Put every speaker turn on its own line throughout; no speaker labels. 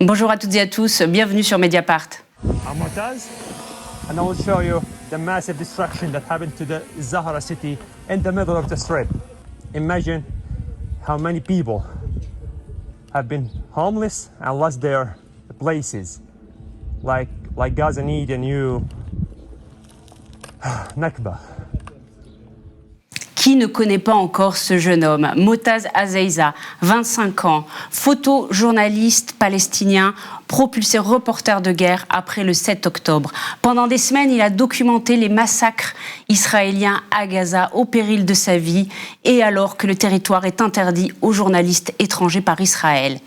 Bonjour à toutes et à tous, bienvenue sur Mediapart.
I'm Motaz, and I will show you the massive destruction that happened to the Zahra city in the middle of the Strip. Imagine how many people have been homeless and lost their places, like Gaza need a new Nakba.
Qui ne connaît pas encore ce jeune homme, Motaz Azaiza, 25 ans, photojournaliste palestinien, propulsé reporter de guerre après le 7 octobre. Pendant des semaines, il a documenté les massacres israéliens à Gaza au péril de sa vie et alors que le territoire est interdit aux journalistes étrangers par Israël.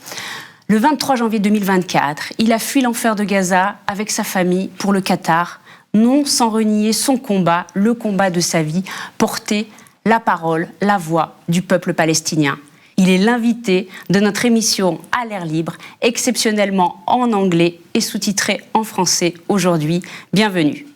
Le 23 janvier 2024, il a fui l'enfer de Gaza avec sa famille pour le Qatar, non sans renier son combat, le combat de sa vie, porter la parole, la voix du peuple palestinien. Il est l'invité de notre émission à l'air libre, exceptionnellement en anglais et sous-titré en français aujourd'hui. Bienvenue.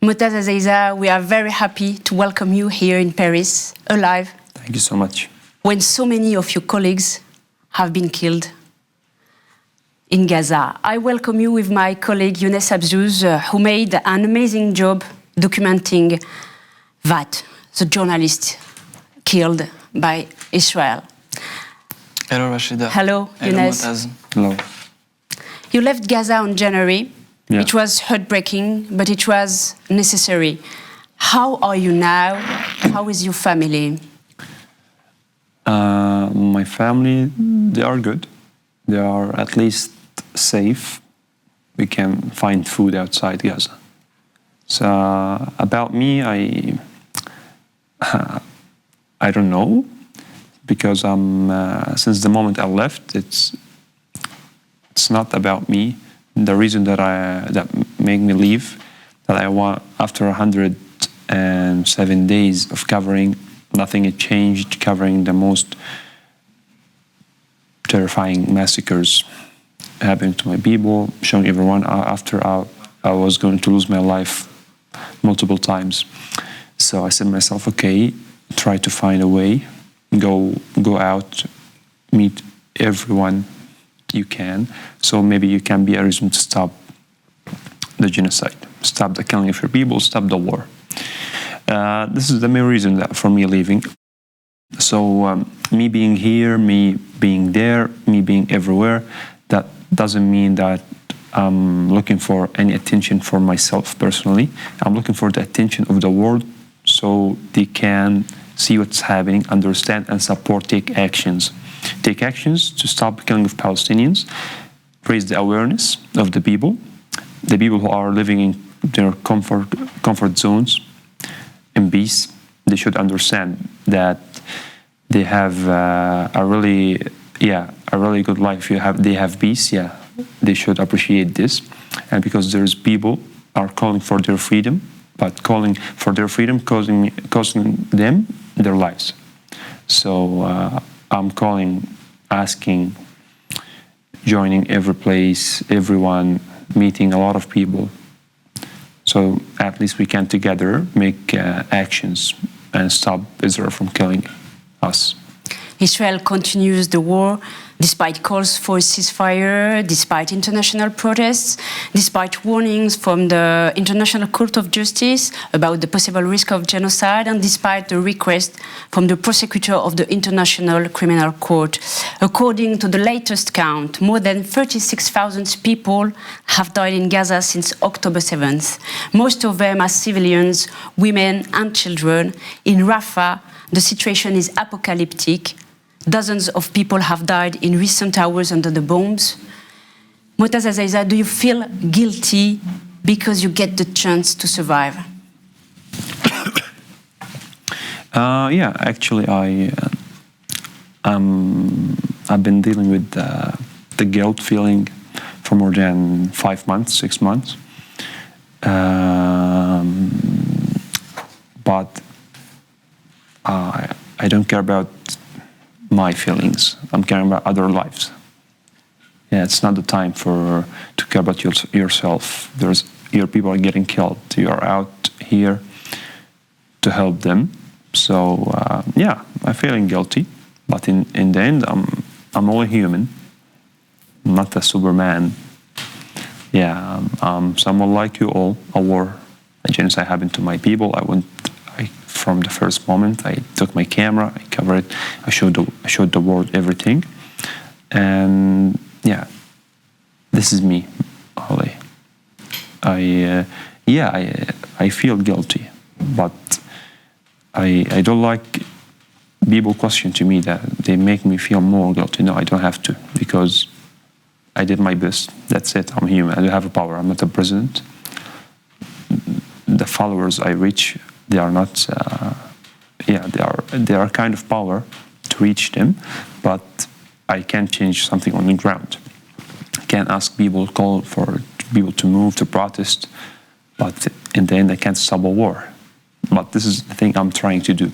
Motaz Azaiza, we are very happy to welcome you here in Paris, alive.
Thank you so much.
When so many of your colleagues have been killed in Gaza. I welcome you with my colleague Younes Abzouz, who made an amazing job documenting that, the journalist killed by Israel.
Hello, Rashida.
Hello, Younes.
Motaz.
Hello.
You left Gaza on January.
Yeah.
It was heartbreaking, but it was necessary. How are you now? How is your family?
My family, they are good. They are at least safe. We can find food outside Gaza. So about me, I don't know, because since the moment I left, it's not about me. The reason that made me leave, that I want, after 107 days of covering, nothing had changed, covering the most terrifying massacres happening to my people, showing everyone after I was going to lose my life multiple times. So I said to myself, okay, try to find a way, go out, meet everyone you can, so maybe you can be a reason to stop the genocide, stop the killing of your people, stop the war. This is the main reason for me leaving. So me being here, me being there, me being everywhere, that doesn't mean that I'm looking for any attention for myself personally. I'm looking for the attention of the world so they can see what's happening, understand and support, take actions. Take actions to stop the killing of Palestinians, raise the awareness of the people who are living in their comfort zones in peace. They should understand that they have a really good life. They have peace. Yeah, they should appreciate this, and because there's people are calling for their freedom, but calling for their freedom costing them their lives. So I'm calling, asking, joining every place, everyone, meeting a lot of people. So at least we can together make actions and stop Israel from killing us.
Israel continues the war despite calls for a ceasefire, despite international protests, despite warnings from the International Court of Justice about the possible risk of genocide, and despite the request from the prosecutor of the International Criminal Court. According to the latest count, more than 36,000 people have died in Gaza since October 7th. Most of them are civilians, women and children. In Rafah, the situation is apocalyptic. Dozens of people have died in recent hours under the bombs. Motaz Azaiza, do you feel guilty because you get the chance to survive?
Yeah, actually, I've been dealing with the guilt feeling for more than 5 months, 6 months. But I don't care about my feelings. I'm caring about other lives. Yeah, it's not the time to care about yourself. Your people are getting killed. You are out here to help them, So yeah, I'm feeling guilty, but in the end, I'm only human, not a Superman. Yeah, someone like you all. A war, a genocide happened to my people. From the first moment, I took my camera, I covered it, I showed the world everything, and yeah, this is me, Holly. I feel guilty, but I don't like people question to me that they make me feel more guilty. No, I don't have to, because I did my best. That's it. I'm human. I don't have a power. I'm not a president. The followers I reach, they are not. They are kind of power to reach them, but I can't change something on the ground. I can't ask people, call for people to move, to protest, but in the end, I can't stop a war. But this is the thing I'm trying to do.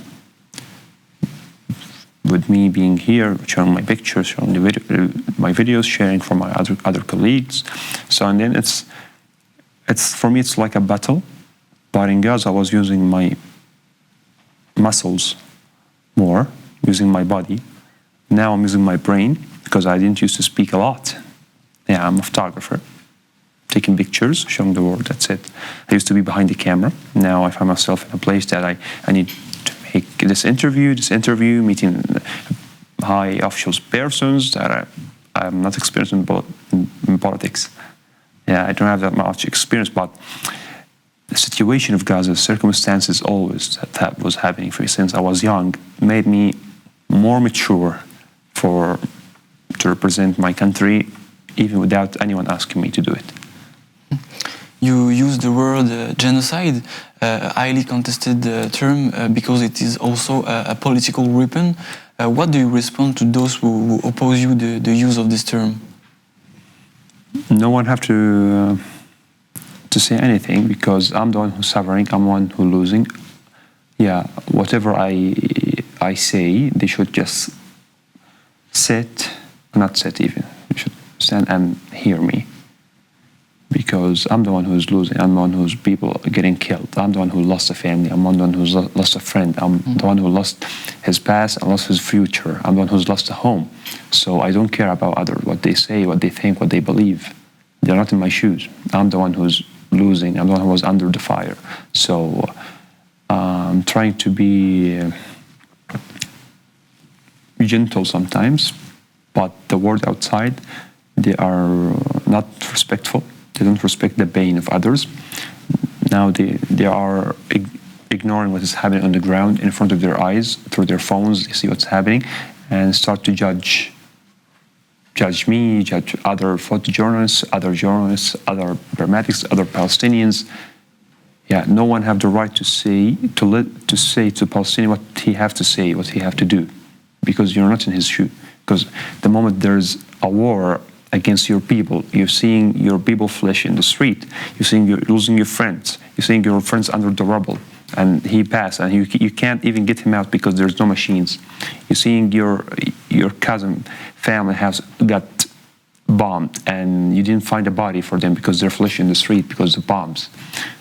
With me being here, showing my pictures, showing my videos, sharing from my other colleagues. So and then it's for me it's like a battle. But in Gaza, I was using my muscles more, using my body. Now I'm using my brain because I didn't used to speak a lot. Yeah, I'm a photographer, taking pictures, showing the world. That's it. I used to be behind the camera. Now I find myself in a place that I need to make this interview, meeting high official persons that I'm not experienced in politics. Yeah, I don't have that much experience, but the situation of Gaza, the circumstances always that was happening for me since I was young, made me more mature to represent my country, even without anyone asking me to do it.
You use the word genocide, a highly contested term, because it is also a political weapon. What do you respond to those who oppose you the use of this term?
No one have to say anything, because I'm the one who's suffering, I'm the one who's losing. Yeah, whatever I say, they should just not sit even. They should stand and hear me. Because I'm the one who's losing, I'm the one who's people getting killed, I'm the one who lost a family, I'm the one who's lost a friend, I'm the one who lost his past and lost his future, I'm the one who's lost a home. So I don't care about others, what they say, what they think, what they believe. They're not in my shoes. I'm the one who's losing, I'm the one who was under the fire. So I'm trying to be gentle sometimes, but the world outside, they are not respectful. They don't respect the pain of others. Now they are ignoring what is happening on the ground in front of their eyes, through their phones. They see what's happening and start to judge me, judge other photojournalists, other journalists, other dramatics, other Palestinians. Yeah, no one have the right to say to Palestinian what he have to say, what he have to do, because you're not in his shoe. Because the moment there's a war against your people, you're seeing your people flesh in the street, you're losing your friends, you're seeing your friends under the rubble, and he passed, and you can't even get him out because there's no machines. You're seeing your cousin family has got bombed, and you didn't find a body for them because they're flesh in the street because of bombs.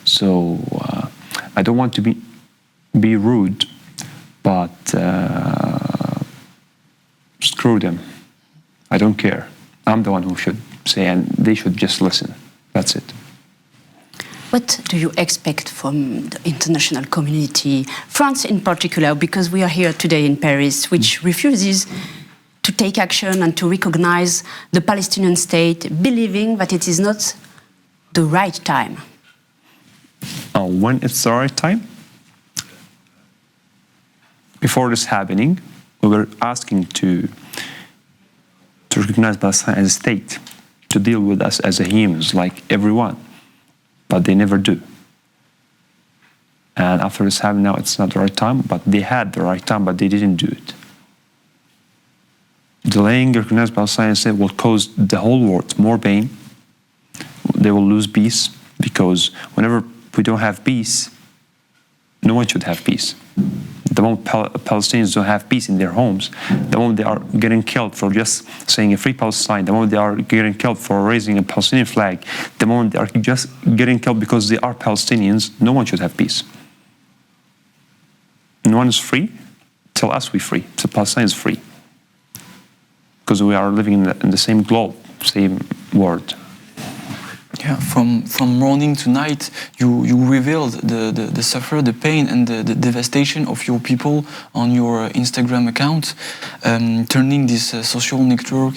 So I don't want to be rude, but screw them. I don't care. I'm the one who should say, and they should just listen. That's it.
What do you expect from the international community, France in particular, because we are here today in Paris, which refuses to take action and to recognize the Palestinian state, believing that it is not the right time?
When it's the right time? Before this happening, we were asking to recognize Palestine as a state, to deal with us as a humans, like everyone, but they never do. And after this happened, now it's not the right time, but they had the right time, but they didn't do it. Delaying recognized Palestine will cause the whole world more pain. They will lose peace, because whenever we don't have peace, no one should have peace. The moment Palestinians don't have peace in their homes, the moment they are getting killed for just saying a free Palestine, the moment they are getting killed for raising a Palestinian flag, the moment they are just getting killed because they are Palestinians, no one should have peace. No anyone is free, tell us we're free. So Palestine is free. Because we are living in the same globe, same world.
Yeah, from morning to night, you revealed the suffer, the pain, and the devastation of your people on your Instagram account, turning this social network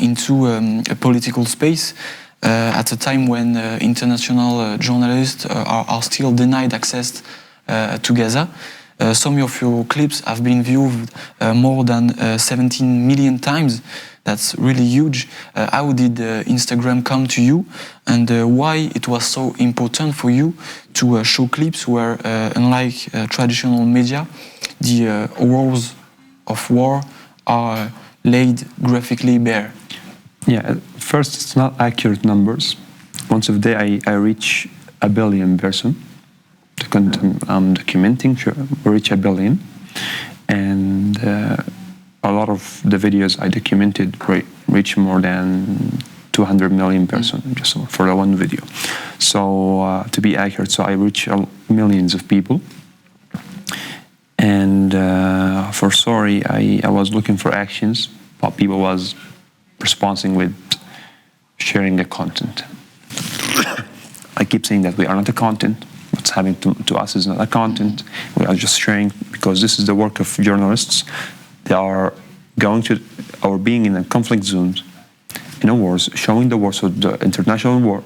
into a political space at a time when international journalists are still denied access to Gaza. Some of your clips have been viewed more than 17 million times. That's really huge. How did Instagram come to you, and why it was so important for you to show clips where, unlike traditional media, the horrors of war are laid graphically bare?
Yeah, first, it's not accurate numbers. Once a day, I reach 1 billion person. The content I'm documenting reach 1 billion, and a lot of the videos I documented reach more than 200 million person just for the one video. So to be accurate, so I reach millions of people. And for sorry, I was looking for actions, but people was responding with sharing the content. I keep saying that we are not a content. What's happening to us is not a content. We are just sharing, because this is the work of journalists. They are going to, or being in a conflict zones, in a wars, showing the war, so the international war,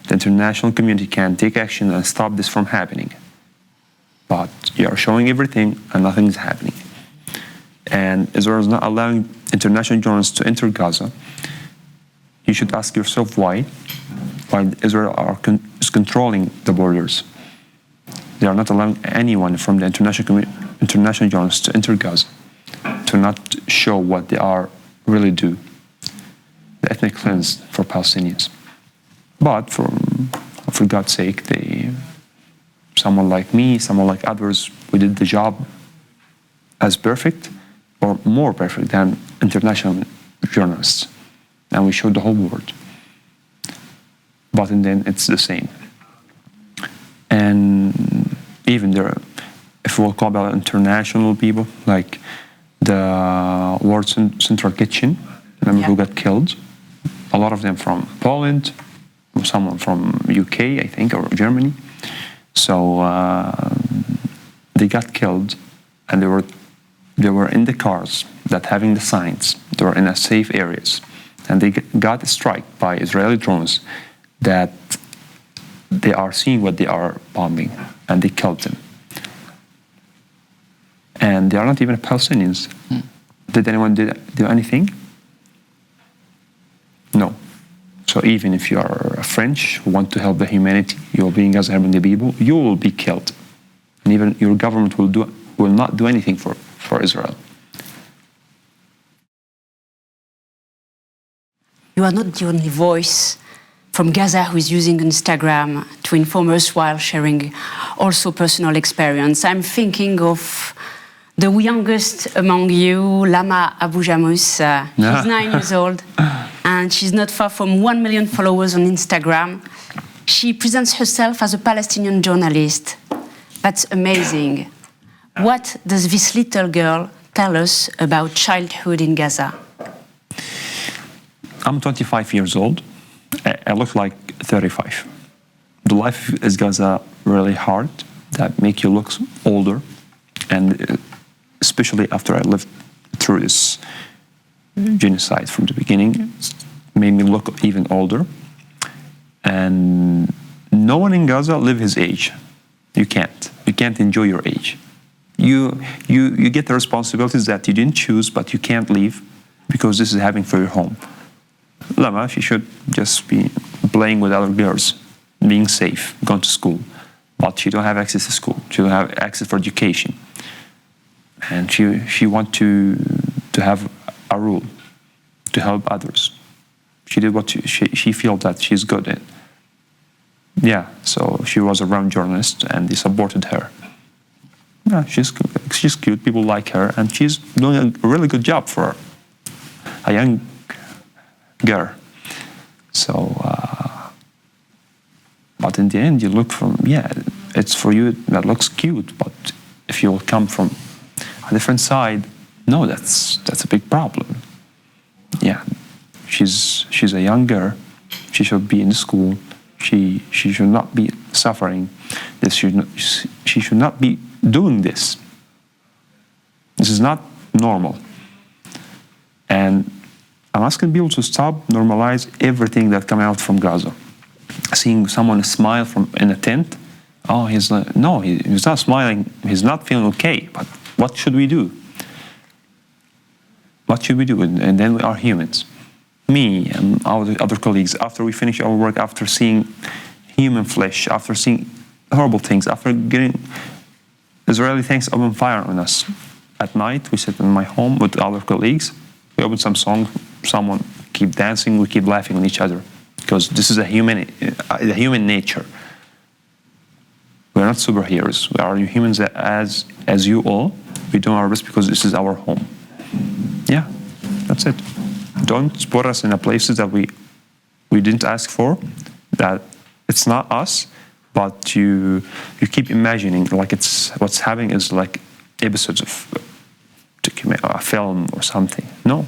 the international community can take action and stop this from happening. But you are showing everything and nothing is happening. And Israel is not allowing international journalists to enter Gaza. You should ask yourself why Israel is controlling the borders. They are not allowing anyone from the international journalists to enter Gaza, to not show what they are really do, the ethnic cleanse for Palestinians. But for God's sake, someone like me, someone like others, we did the job as perfect or more perfect than international journalists, and we showed the whole world. But in the end, it's the same. And even there, if we'll call about international people, like the World Central Kitchen, remember who got killed? A lot of them from Poland, someone from UK, I think, or Germany. So they got killed, and they were in the cars that having the signs. They were in a safe areas, and they got struck by Israeli drones that they are seeing what they are bombing, and they killed them. And they are not even Palestinians. Did anyone do anything? No. So even if you are French, who want to help the humanity, you will be in Gaza helping the people, you will be killed. And even your government will not do anything for Israel.
You are not the only voice from Gaza who is using Instagram to inform us while sharing also personal experience. I'm thinking of the youngest among you, Lama Abu Jamus. She's 9 years old, and she's not far from 1 million followers on Instagram. She presents herself as a Palestinian journalist. That's amazing. What does this little girl tell us about childhood in Gaza?
I'm 25 years old. I look like 35. The life is Gaza really hard, that make you look older, and especially after I lived through this genocide from the beginning, it made me look even older. And no one in Gaza live his age. You can't enjoy your age. You get the responsibilities that you didn't choose, but you can't leave because this is happening for your home. Lama, she should just be playing with other girls, being safe, going to school. But she don't have access to school. She don't have access for education. And she want to have a rule, to help others. She did what she felt that she's good at. Yeah, so she was around journalists and they supported her. Yeah, she's cute, people like her, and she's doing a really good job for a young girl. So, but in the end, you look from, it's for you that looks cute, but if if you will come from a different side, no, that's a big problem. Yeah, she's a young girl. She should be in school. She should not be suffering. She should not be doing this. This is not normal. And I'm asking people to stop, normalize everything that comes out from Gaza. Seeing someone smile in a tent, oh, he's not smiling, he's not feeling okay, but what should we do? What should we do? And then we are humans. Me and our other colleagues, after we finish our work, after seeing human flesh, after seeing horrible things, after getting Israeli tanks open fire on us, at night we sit in my home with other colleagues, we open some song, someone keep dancing, we keep laughing on each other, because this is a human nature. We are not superheroes. We are humans as you all. We do our best because this is our home. Yeah, that's it. Don't put us in the places that we didn't ask for, that it's not us, but you keep imagining like it's what's happening is like episodes of a film or something. No,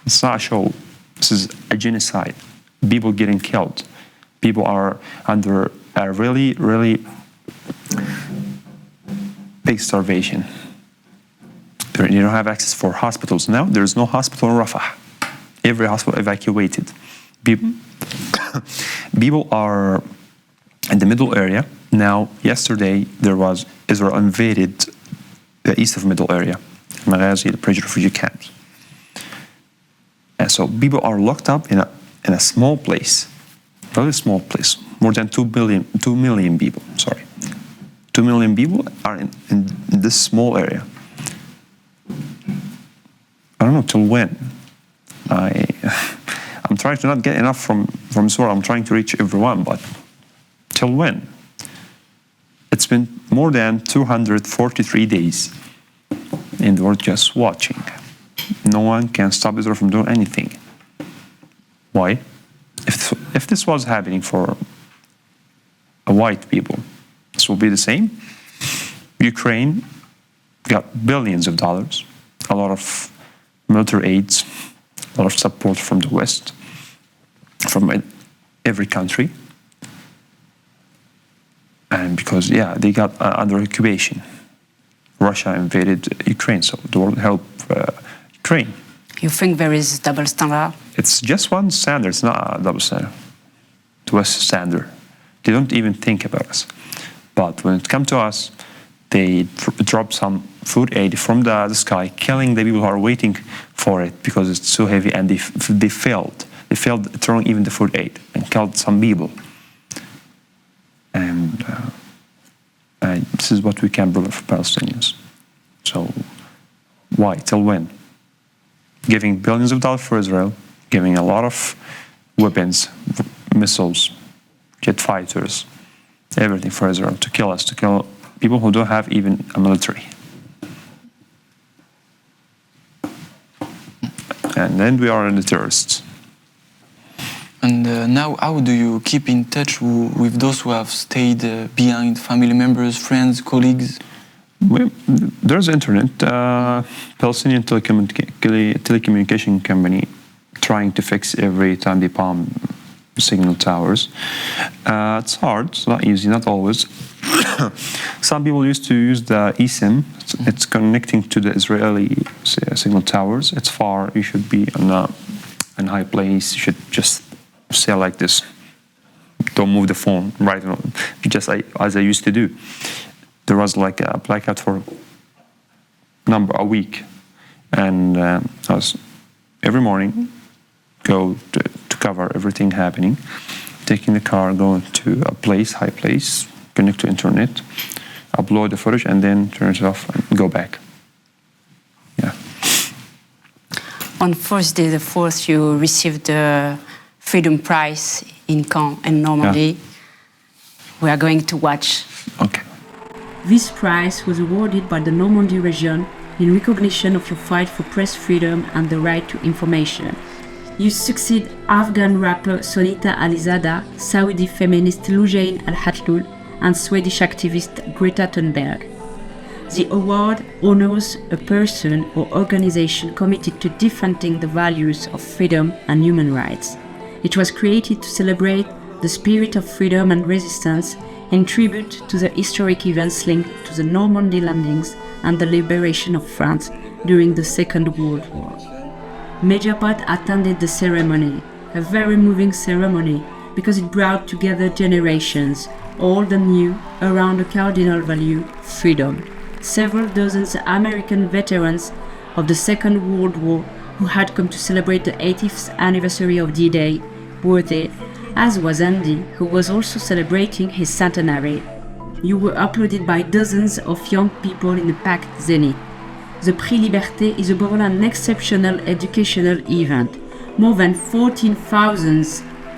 it's not a show. This is a genocide. People getting killed. People are under a really, really big starvation. You don't have access for hospitals now. There is no hospital in Rafah. Every hospital evacuated. People are in the middle area. Now, yesterday, Israel invaded the east of middle area, Maghazi, the refugee camps. And so people are locked up in a small place, very small place, more than 2 million people, sorry. 2 million people are in this small area. I don't know till when. I'm trying to not get enough from this world. I'm trying to reach everyone, but till when? It's been more than 243 days, and we're just watching. No one can stop Israel from doing anything. Why? If this was happening for a white people, this will be the same. Ukraine got billions of dollars, a lot of military aids, a lot of support from the West, from every country. And because, they got under occupation. Russia invaded Ukraine, so the world helped Ukraine.
You think there is double standard?
It's just one standard, it's not a double standard. The West standard. They don't even think about us. But when it comes to us, they drop some food aid from the sky, killing the people who are waiting for it because it's so heavy, and they failed. They failed throwing even the food aid and killed some people. And this is what we can prove for Palestinians. So why? Till when? Giving billions of dollars for Israel, giving a lot of weapons, missiles, jet fighters, everything for Israel to kill us, to kill people who don't have even a military. And then we are the terrorists.
And now, how do you keep in touch with those who have stayed behind, family members, friends, colleagues?
There's internet, Palestinian telecommunication company trying to fix every time they bomb signal towers. It's hard, it's not easy, not always. Some people used to use the eSIM. It's connecting to the Israeli signal towers. It's far, you should be on a high place, you should just say like this. Don't move the phone, right? Just as I used to do. There was like a blackout for a week, and I was every morning go to cover everything happening, taking the car, going to a place, high place, connect to internet, upload the footage, and then turn it off and go back. Yeah.
On Thursday the 4th, you received the Freedom Prize in Caen and Normandy.
Yeah.
We are going to watch.
Okay.
This prize was awarded by the Normandy region in recognition of your fight for press freedom and the right to information. You succeed Afghan rapper Sonita Alizada, Saudi feminist Loujain Al-Hatlul, and Swedish activist Greta Thunberg. The award honors a person or organization committed to defending the values of freedom and human rights. It was created to celebrate the spirit of freedom and resistance in tribute to the historic events linked to the Normandy landings and the liberation of France during the Second World War. Mediapart attended the ceremony, a very moving ceremony because it brought together generations, old and new, around a cardinal value, freedom. Several dozens American veterans of the Second World War who had come to celebrate the 80th anniversary of D-Day were there, as was Andy, who was also celebrating his centenary. You were applauded by dozens of young people in a packed zenith. The Prix Liberté is above all an exceptional educational event. More than 14,000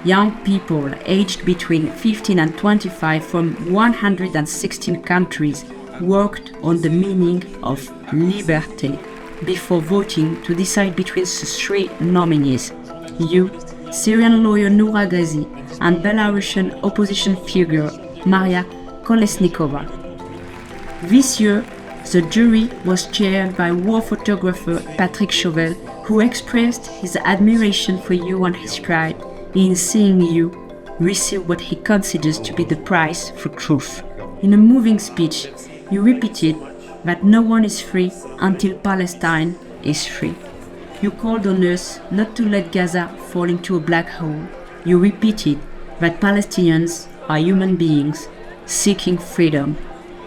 young people aged between 15 and 25 from 116 countries worked on the meaning of liberté before voting to decide between the three nominees: you, Syrian lawyer Noura Ghazi, and Belarusian opposition figure Maria Kolesnikova. This year, the jury was chaired by war photographer Patrick Chauvel, who expressed his admiration for you and his pride in seeing you receive what he considers to be the prize for truth. In a moving speech, you repeated that no one is free until Palestine is free. You called on us not to let Gaza fall into a black hole. You repeated that Palestinians are human beings seeking freedom,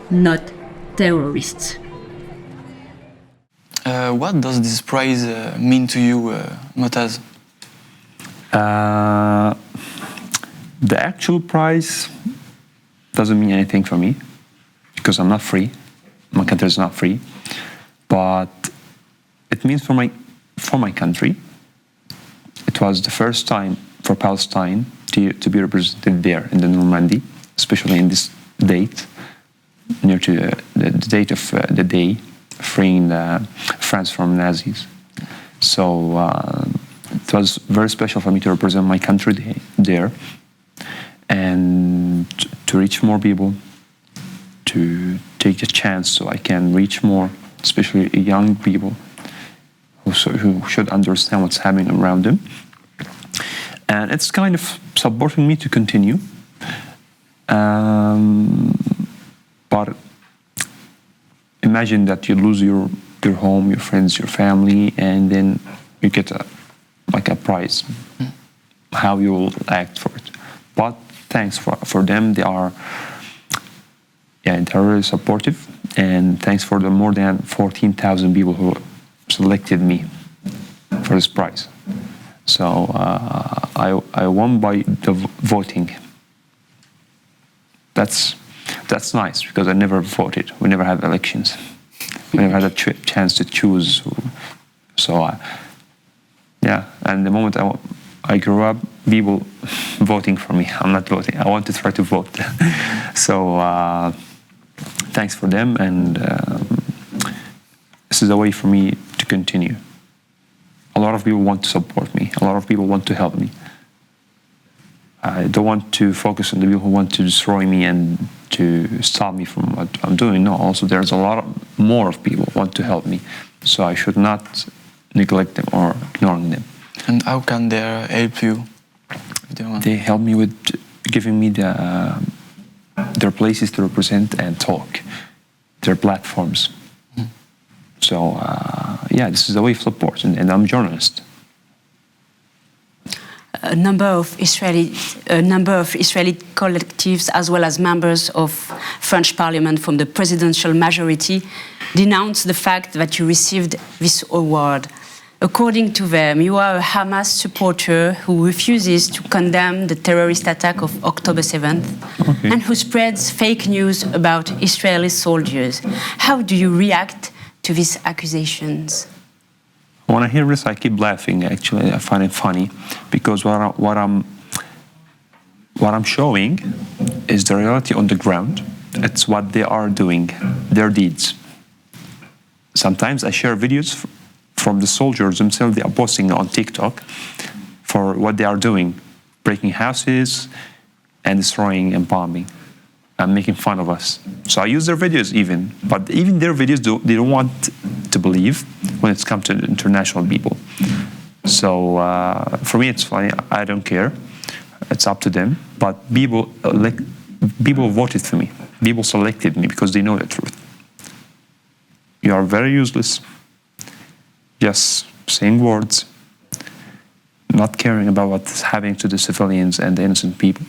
not terrorists.
What does this prize mean to you, Motaz?
The actual prize doesn't mean anything for me because I'm not free. My country is not free, but it means for my country. It was the first time for Palestine to be represented there in the Normandy, especially in this date, near to the date of the day freeing France from Nazis. So it was very special for me to represent my country there and to reach more people, to take a chance so I can reach more, especially young people who should understand what's happening around them. And it's kind of supporting me to continue. But imagine that you lose your home, your friends, your family, and then you get a prize. How you will act for it. But thanks for them. They are they're very supportive, and thanks for the more than 14,000 people who selected me for this prize. So I won by the voting. That's nice because I never voted. We never had elections. We never had a chance to choose. So and the moment I grew up, people voting for me. I'm not voting. I want to try to vote. So thanks for them, and this is a way for me to continue. A lot of people want to support me. A lot of people want to help me. I don't want to focus on the people who want to destroy me and to stop me from what I'm doing. No, also there's a lot more of people who want to help me. So I should not neglect them or ignore them.
And how can they help you?
They help me with giving me their places to represent and talk, their platforms. So this is a way of support, and I'm a journalist.
A number of Israeli collectives, as well as members of French Parliament from the presidential majority, denounced the fact that you received this award. According to them, you are a Hamas supporter who refuses to condemn the terrorist attack of October 7th and who spreads fake news about Israeli soldiers. How do you react to these accusations?
When I hear this, I keep laughing. Actually, I find it funny because what I'm showing is the reality on the ground. It's what they are doing, their deeds. Sometimes I share videos from the soldiers themselves. They are posting on TikTok for what they are doing, breaking houses and destroying and bombing. and making fun of us. So I use their videos even, but even their videos, they don't want to believe when it's come to international people. So for me, it's funny. I don't care. It's up to them. But people voted for me. People selected me because they know the truth. You are very useless. Just saying words, not caring about what's happening to the civilians and the innocent people.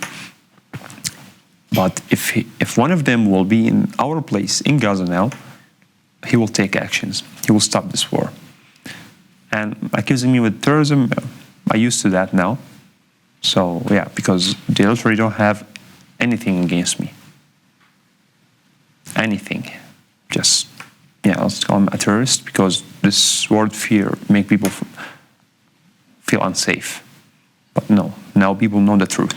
But if one of them will be in our place in Gaza now, he will take actions. He will stop this war. And accusing me with terrorism, I'm used to that now. So yeah, because they literally don't have anything against me. Anything. Just, yeah, let's call him a terrorist, because this word fear make people feel unsafe. But no, now people know the truth.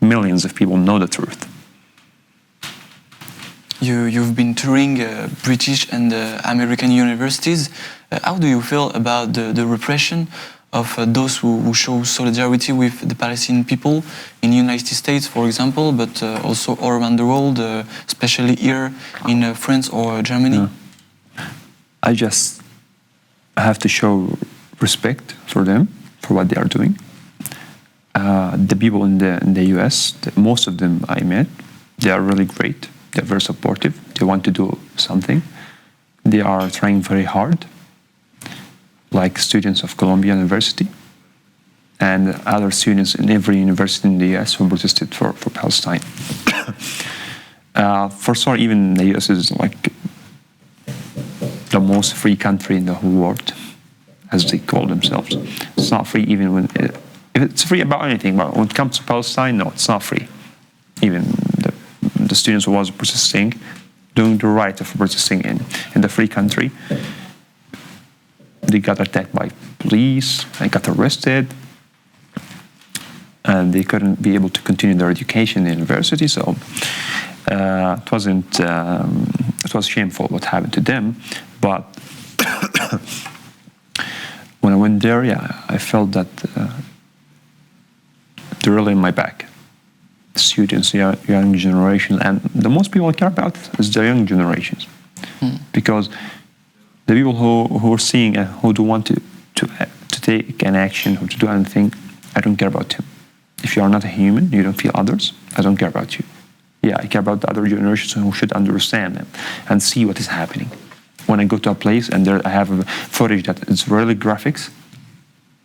Millions of people know the truth.
You've been touring British and American universities. How do you feel about the repression of those who show solidarity with the Palestinian people in the United States, for example, but also all around the world, especially here in France or Germany?
I just have to show respect for them, for what they are doing. The people in the US, most of them I met, they are really great. They're very supportive. They want to do something. They are trying very hard, like students of Columbia University and other students in every university in the US who protested for Palestine. For some, even the US is like the most free country in the whole world, as they call themselves. It's not free even when if it's free about anything, but when it comes to Palestine, no, it's not free. Even the students who was protesting, doing the right of protesting in the free country, they got attacked by police, they got arrested, and they couldn't be able to continue their education in university. So it was shameful what happened to them. But when I went there, yeah, I felt that they're really in my back. Students, young generation, and the most people I care about is the young generations, because the people who are seeing and who do want to take an action or to do anything, I don't care about them. If you are not a human, you don't feel others, I don't care about you. Yeah, I care about the other generations who should understand them and see what is happening. When I go to a place and there I have a footage that is really graphics,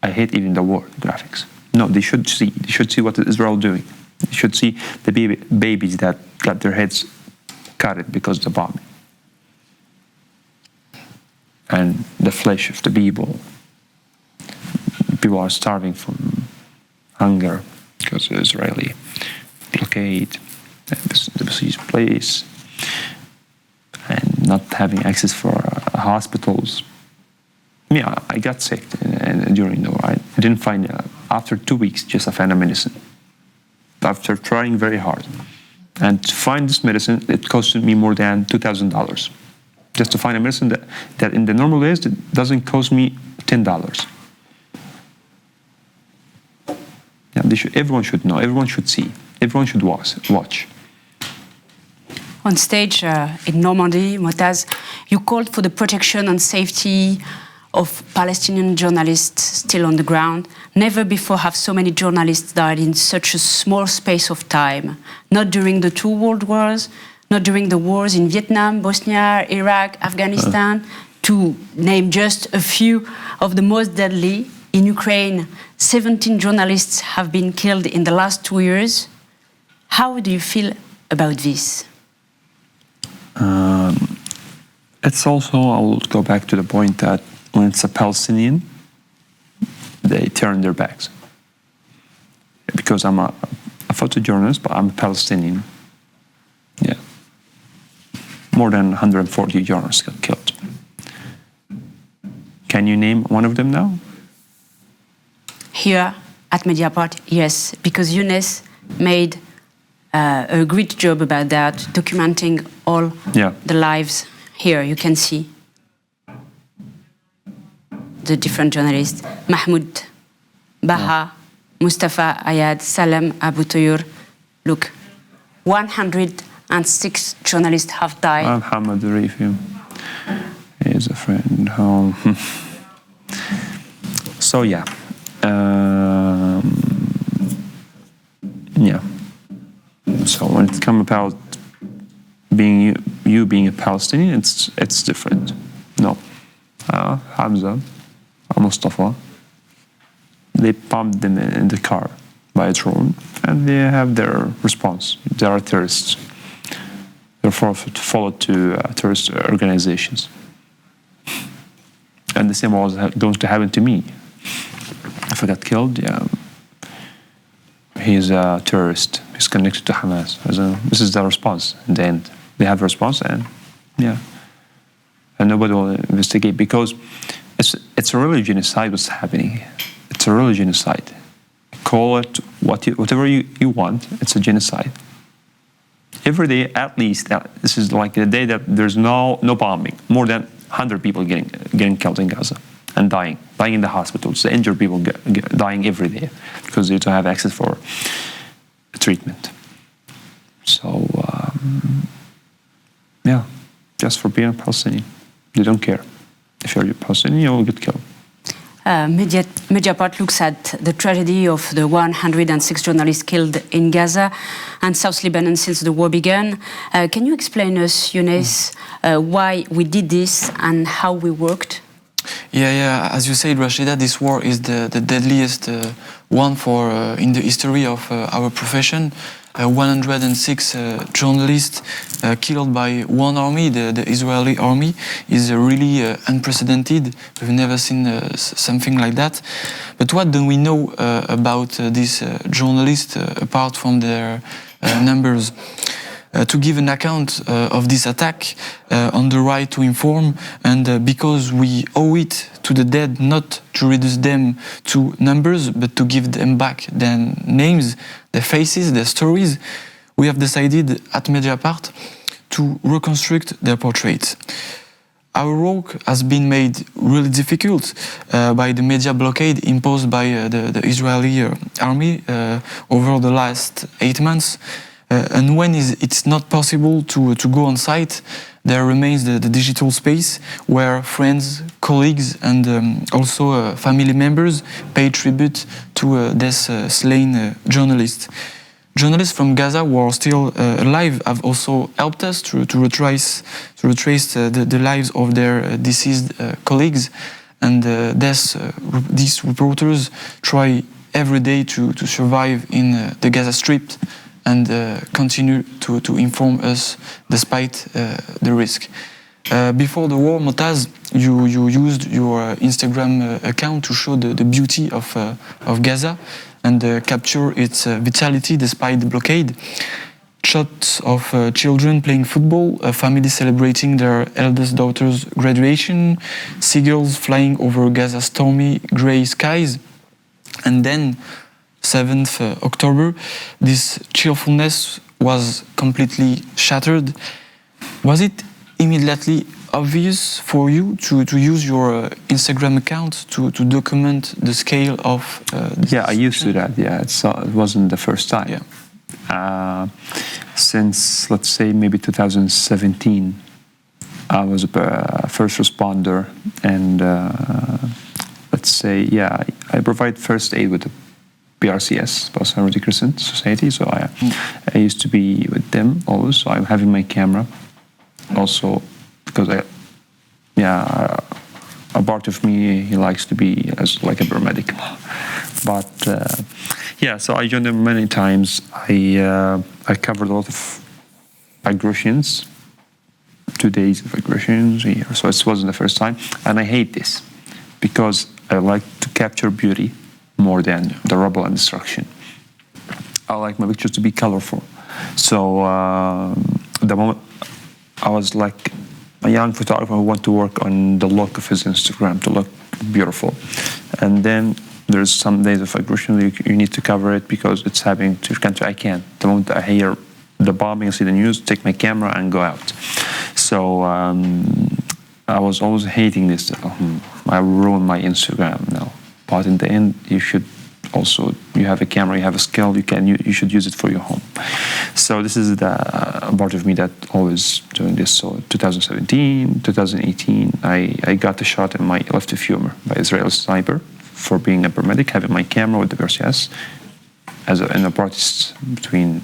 I hate even the word graphics. No, they should see what Israel doing. You should see the babies that got their heads cut because of the bombing. And the flesh of the people. People are starving from hunger because of Israeli blockade, the besieged place, and not having access for hospitals. Yeah, I got sick during the war. I didn't find, after 2 weeks, just I found a medicine. After trying very hard. And to find this medicine, it costed me more than $2,000. Just to find a medicine that in the normal days, it doesn't cost me $10. Yeah, everyone should know, everyone should see, everyone should watch.
On stage in Normandy, Motaz, you called for the protection and safety of Palestinian journalists still on the ground. Never before have so many journalists died in such a small space of time. Not during the 2 world wars, not during the wars in Vietnam, Bosnia, Iraq, Afghanistan, to name just a few of the most deadly. In Ukraine, 17 journalists have been killed in the last 2 years. How do you feel about this?
It's also, I'll go back to the point that when it's a Palestinian, they turn their backs. Because I'm a photojournalist, but I'm a Palestinian. Yeah. More than 140 journalists got killed. Can you name one of them now?
Here at Mediapart, yes, because Younes made a great job about that, documenting all the lives. Here you can see the different journalists, Mahmoud, Baha, Mustafa Ayad, Salem Abu Toyur. Look, 100 and 6 journalists have died.
Muhammad Rifi is a friend. So yeah. Yeah. So when it comes about being you being a Palestinian, it's different. No, Hamza, Mustafa, they pumped them in the car by a drone, and they have their response. They are terrorists. They're followed to terrorist organizations. And the same was going to happen to me. If I got killed, yeah, he's a terrorist. He's connected to Hamas. This is the response in the end. They have a response, and yeah, and nobody will investigate because it's a really genocide. What's happening? It's a really genocide. Call it whatever you want. It's a genocide. Every day, at least, this is like the day that there's no bombing. More than 100 people getting killed in Gaza and dying in the hospitals. The injured people dying every day because they don't have access for treatment. So, yeah, just for being a Palestinian, they don't care. If you're a Palestinian, you will get killed.
Mediapart looks at the tragedy of the 106 journalists killed in Gaza and South Lebanon since the war began. Can you explain us, Younes, why we did this and how we worked?
Yeah. As you said, Rashida, this war is the deadliest one in the history of our profession. 106 journalists killed by one army, the Israeli army, is really unprecedented. We've never seen something like that. But what do we know about these journalists apart from their numbers? To give an account of this attack on the right to inform, and because we owe it to the dead not to reduce them to numbers, but to give them back their names, their faces, their stories, we have decided at Mediapart to reconstruct their portraits. Our work has been made really difficult by the media blockade imposed by the Israeli army over the last 8 months. And when it's not possible to go on site, there remains the digital space where friends, colleagues, and also family members pay tribute to this slain journalists. Journalists from Gaza who are still alive have also helped us to retrace the lives of their deceased colleagues, and these reporters try every day to survive in the Gaza Strip and continue to inform us despite the risk. Before the war, Motaz, you used your Instagram account to show the beauty of Gaza and capture its vitality despite the blockade. Shots of children playing football, a family celebrating their eldest daughter's graduation, seagulls flying over Gaza's stormy grey skies, and then 7th October, this cheerfulness was completely shattered. Was it immediately obvious for you to use your Instagram account to document the scale of
Yeah, I used to that, yeah. It wasn't the first time.
Yeah.
Since, let's say, maybe 2017, I was a first responder, and let's say, yeah, I provide first aid with the PRCS, Palestinian Red Crescent Society, so I used to be with them always, so I'm having my camera also, because a part of me, he likes to be as like a paramedic. But yeah, so I joined them many times. I covered a lot of aggressions, 2 days of aggressions, so it wasn't the first time, and I hate this, because I like to capture beauty more than the rubble and destruction. I like my pictures to be colorful. So the moment I was like a young photographer who wanted to work on the look of his Instagram to look beautiful. And then there's some days of aggression you need to cover it because it's happening to your country. I can't. The moment I hear the bombing, I see the news, take my camera and go out. So I was always hating this. I ruined my Instagram now. But in the end, you should also you have a camera, you have a skill, you should use it for your home. So this is the part of me that always doing this. So 2017, 2018, I got a shot in my left femur by Israeli sniper for being a paramedic, having my camera with the PRCS in a protest between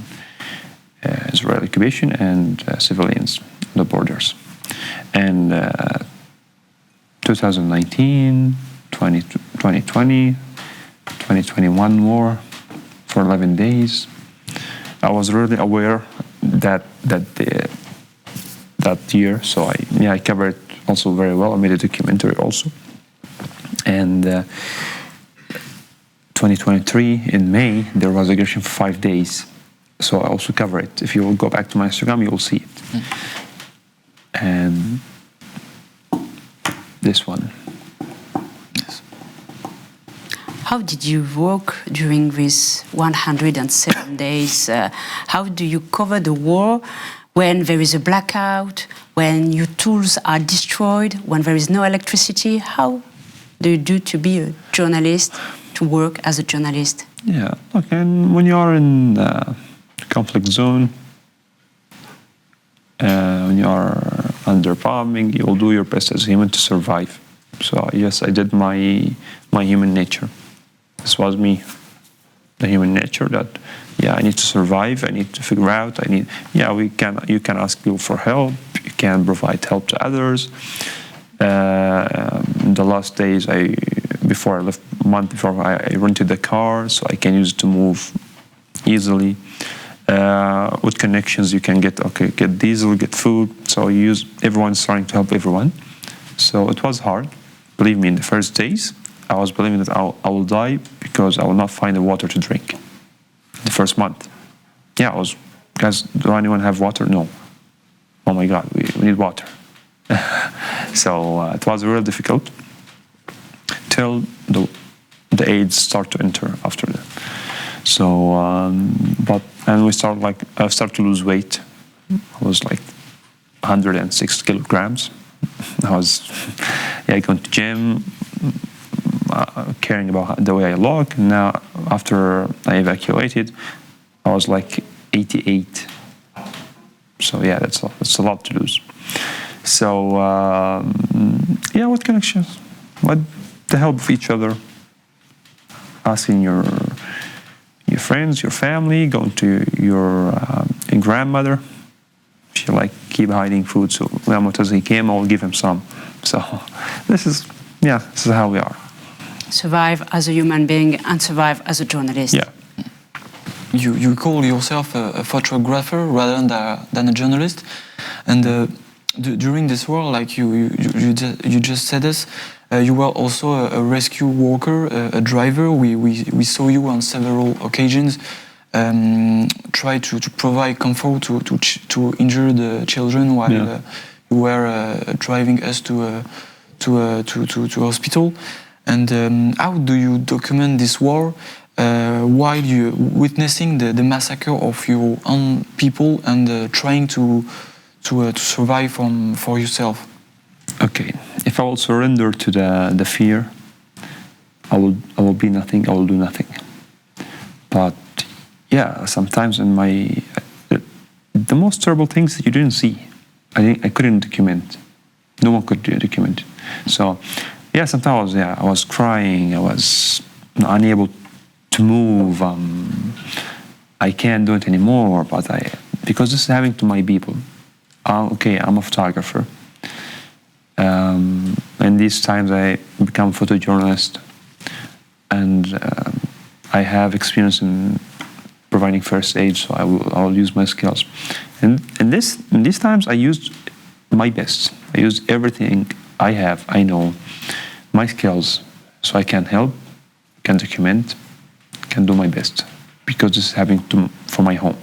Israeli occupation and civilians, the borders. And 2019, 2020, 2021 war for 11 days. I was really aware that year, so I covered it also very well. I made a documentary also. And 2023 in May there was aggression for 5 days, so I also cover it. If you will go back to my Instagram, you will see it. And this one.
Yes.
How did you work during these 107 days? How do you cover the war when there is a blackout, when your tools are destroyed, when there is no electricity? How do you do to be a journalist, to work as a journalist?
Yeah, look, and when you are in the conflict zone, when you are under bombing, you will do your best as a human to survive. So yes, I did my human nature. This was me, the human nature that, yeah, I need to survive, I need to figure out, you can ask people for help, you can provide help to others. In the last days, before I left, a month before, I rented the car so I can use it to move easily. With connections, you can get diesel, get food. So everyone's trying to help everyone. So it was hard. Believe me, in the first days, I was believing that I will die because I will not find the water to drink. The first month. Yeah, guys, do anyone have water? No. Oh my God, we need water. So it was real difficult till the aids start to enter after that. So, and I started to lose weight. I was like 106 kilograms. I was, going to gym, caring about the way I look. And now, after I evacuated, I was like 88. So yeah, that's a lot to lose. So with connections, with the help of each other, asking your friends, your family, going to your grandmother. She keep hiding food. So when Motaz came, I will give him some. So this is how we are.
Survive as a human being and survive as a journalist.
Yeah.
You call yourself a photographer rather than a journalist, and during this war, like you just said this, you were also a rescue worker, a driver. We saw you on several occasions try to provide comfort to injured children while you were driving us to hospital. And how do you document this war while you witnessing the massacre of your own people and trying to survive for yourself?
Okay, if I will surrender to the fear, I will be nothing. I will do nothing. But sometimes the most terrible things that you didn't see, I couldn't document. No one could document. So sometimes I was crying. I was unable to move. I can't do it anymore. But because this is happening to my people. I'm a photographer. And these times I become a photojournalist, and I have experience in providing first aid, so I will use my skills. And in these times I used my best. I used everything I have, I know, my skills, so I can help, can document, can do my best, because this is happening for my home.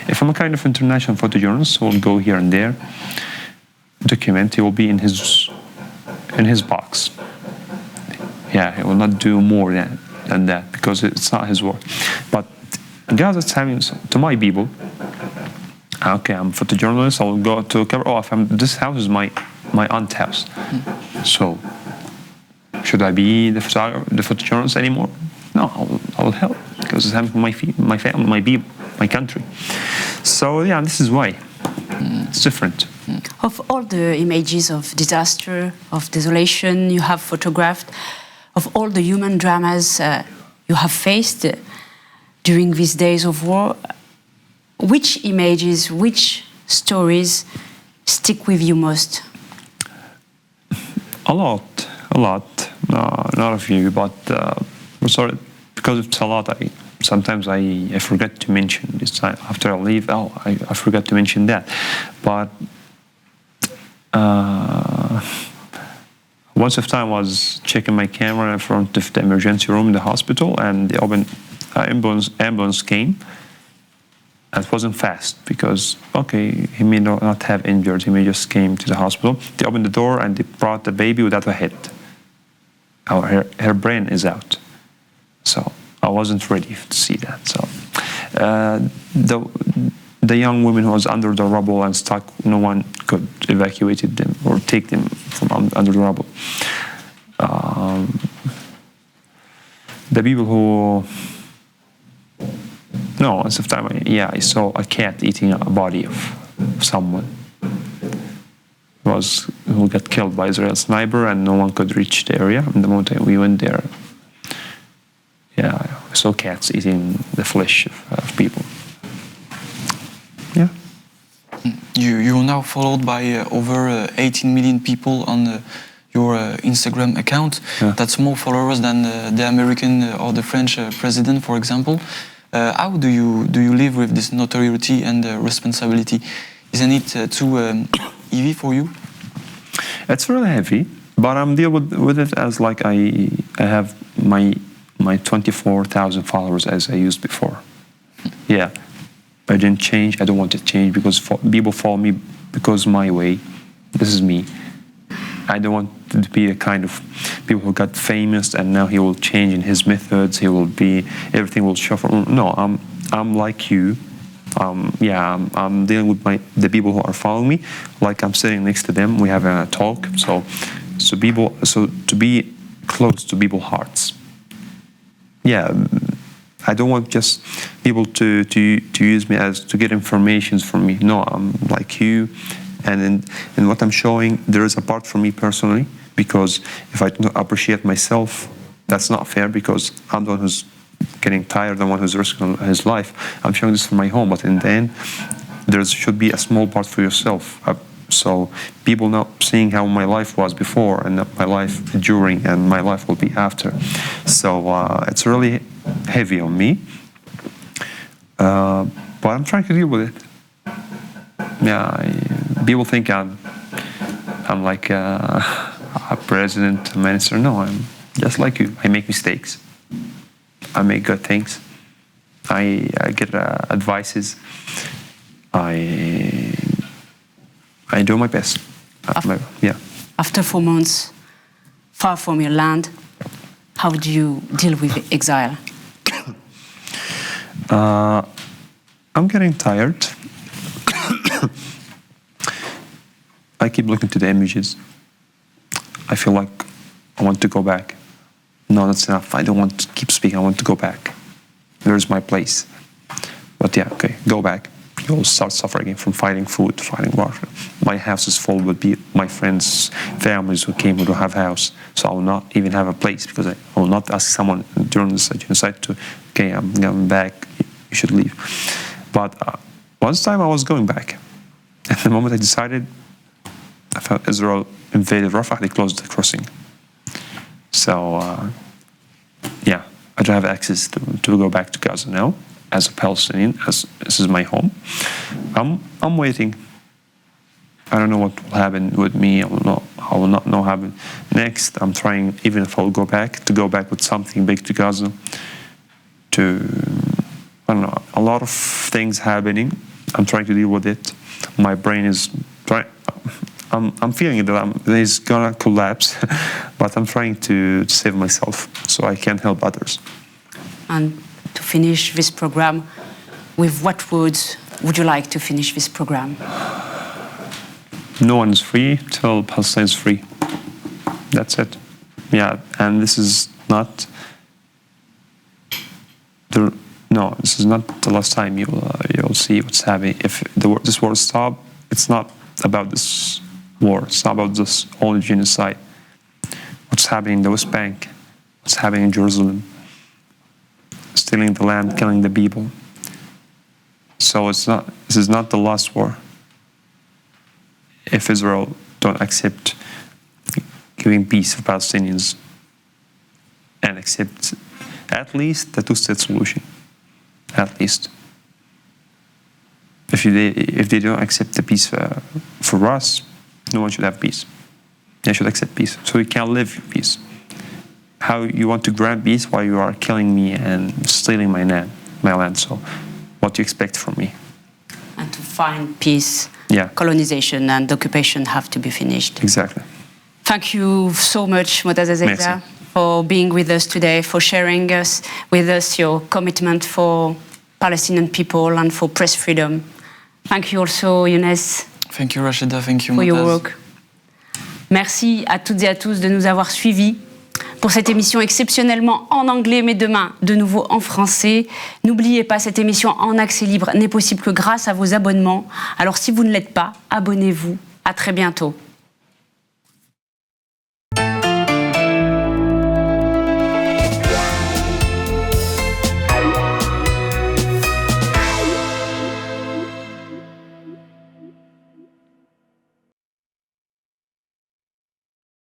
If I'm a kind of international photojournalist, so I'll go here and there, document. He will be in his box. He will not do more than that because it's not his work. But Gaza is happening to my people. Okay, I'm a photojournalist. I will go to cover. This house is my aunt's house. So should I be the photojournalist anymore? No, I will help because it's happening to my family, my people, my country. So yeah, this is why it's different.
Of all the images of disaster, of desolation you have photographed, of all the human dramas you have faced during these days of war, which images, which stories stick with you most?
A lot. Not a few, but sorry, because it's a lot. Sometimes I forget to mention this time after I leave. Oh, I forgot to mention that. But once of time I was checking my camera in front of the emergency room in the hospital, and the ambulance came. It wasn't fast because, okay, he may not have injured. He may just came to the hospital. They opened the door and they brought the baby without a head. Her brain is out. So I wasn't ready to see that. So the young woman who was under the rubble and stuck, no one could evacuate them or take them from under the rubble. The people who... No, at the time, I saw a cat eating a body of someone who got killed by Israeli sniper, and no one could reach the area. And the moment we went there, I saw cats eating the flesh of people. Yeah.
You're now followed by over 18 million people on your Instagram account.
Yeah.
That's more followers than the American or the French president, for example. How do you live with this notoriety and responsibility? Isn't it too heavy for you?
It's really heavy, but I'm dealing with it as like I have my 24,000 followers as I used before. Yeah, I didn't change. I don't want to change because people follow me because my way. This is me. I don't want to be the kind of people who got famous and now he will change in his methods. He will be, everything will shuffle. No, I'm like you. I'm dealing with the people who are following me. Like I'm sitting next to them. We have a talk. So to be close to people's hearts. Yeah, I don't want just people to use me as to get information from me. No, I'm like you. And in what I'm showing, there is a part for me personally, because if I don't appreciate myself, that's not fair, because I'm the one who's getting tired, the one who's risking his life. I'm showing this for my home, but in the end, there should be a small part for yourself. So people not seeing how my life was before and my life during and my life will be after. So it's really heavy on me, but I'm trying to deal with it. Yeah, people think I'm like a president, a minister. No, I'm just like you. I make mistakes. I make good things. I get advices. I do my best.
After 4 months, far from your land, how do you deal with exile?
I'm getting tired. I keep looking to the images. I feel like I want to go back. No, that's enough. I don't want to keep speaking. I want to go back. There's my place. But yeah, okay, go back. You'll start suffering from fighting food, fighting water. My house is full with my friends, families who came who don't have a house. So I will not even have a place, because I will not ask someone during this genocide to, okay, I'm going back, you should leave. But once time I was going back. At the moment I decided, I felt Israel invaded Rafah, they closed the crossing. So, yeah, I don't have access to go back to Gaza now as a Palestinian, as this is my home. I'm waiting. I don't know what will happen with me. I will not know what happen next. I'm trying, even if I'll go back with something big to Gaza. I don't know, a lot of things happening. I'm trying to deal with it. My brain is trying. I'm feeling that it's gonna collapse, but I'm trying to save myself so I can help others.
And to finish this program, with what words would you like to finish this program?
No one is free till Palestine is free. That's it. Yeah, and this is not No, this is not the last time you'll see what's happening. If this war stops, it's not about this war. It's not about this only genocide. What's happening in the West Bank? What's happening in Jerusalem? Stealing the land, killing the people. So this is not the last war. If Israel don't accept giving peace for Palestinians and accept at least the two-state solution, at least. If they don't accept the peace for us, no one should have peace. They should accept peace. So we can live in peace. How you want to grant peace while you are killing me and stealing my land? So what do you expect from me?
And to find peace,
yeah.
Colonization and occupation have to be finished.
Exactly.
Thank you so much, Motaz Azaiza, for being with us today, for sharing with us your commitment for Palestinian people and for press freedom. Thank you also, Younes.
Thank you, Rachida. Thank you,
for
Motaz.
your work. Merci à toutes et à tous de nous avoir suivis pour cette émission exceptionnellement en anglais, mais demain, de nouveau en français. N'oubliez pas, cette émission en accès libre n'est possible que grâce à vos abonnements. Alors si vous ne l'êtes pas, abonnez-vous. À très bientôt.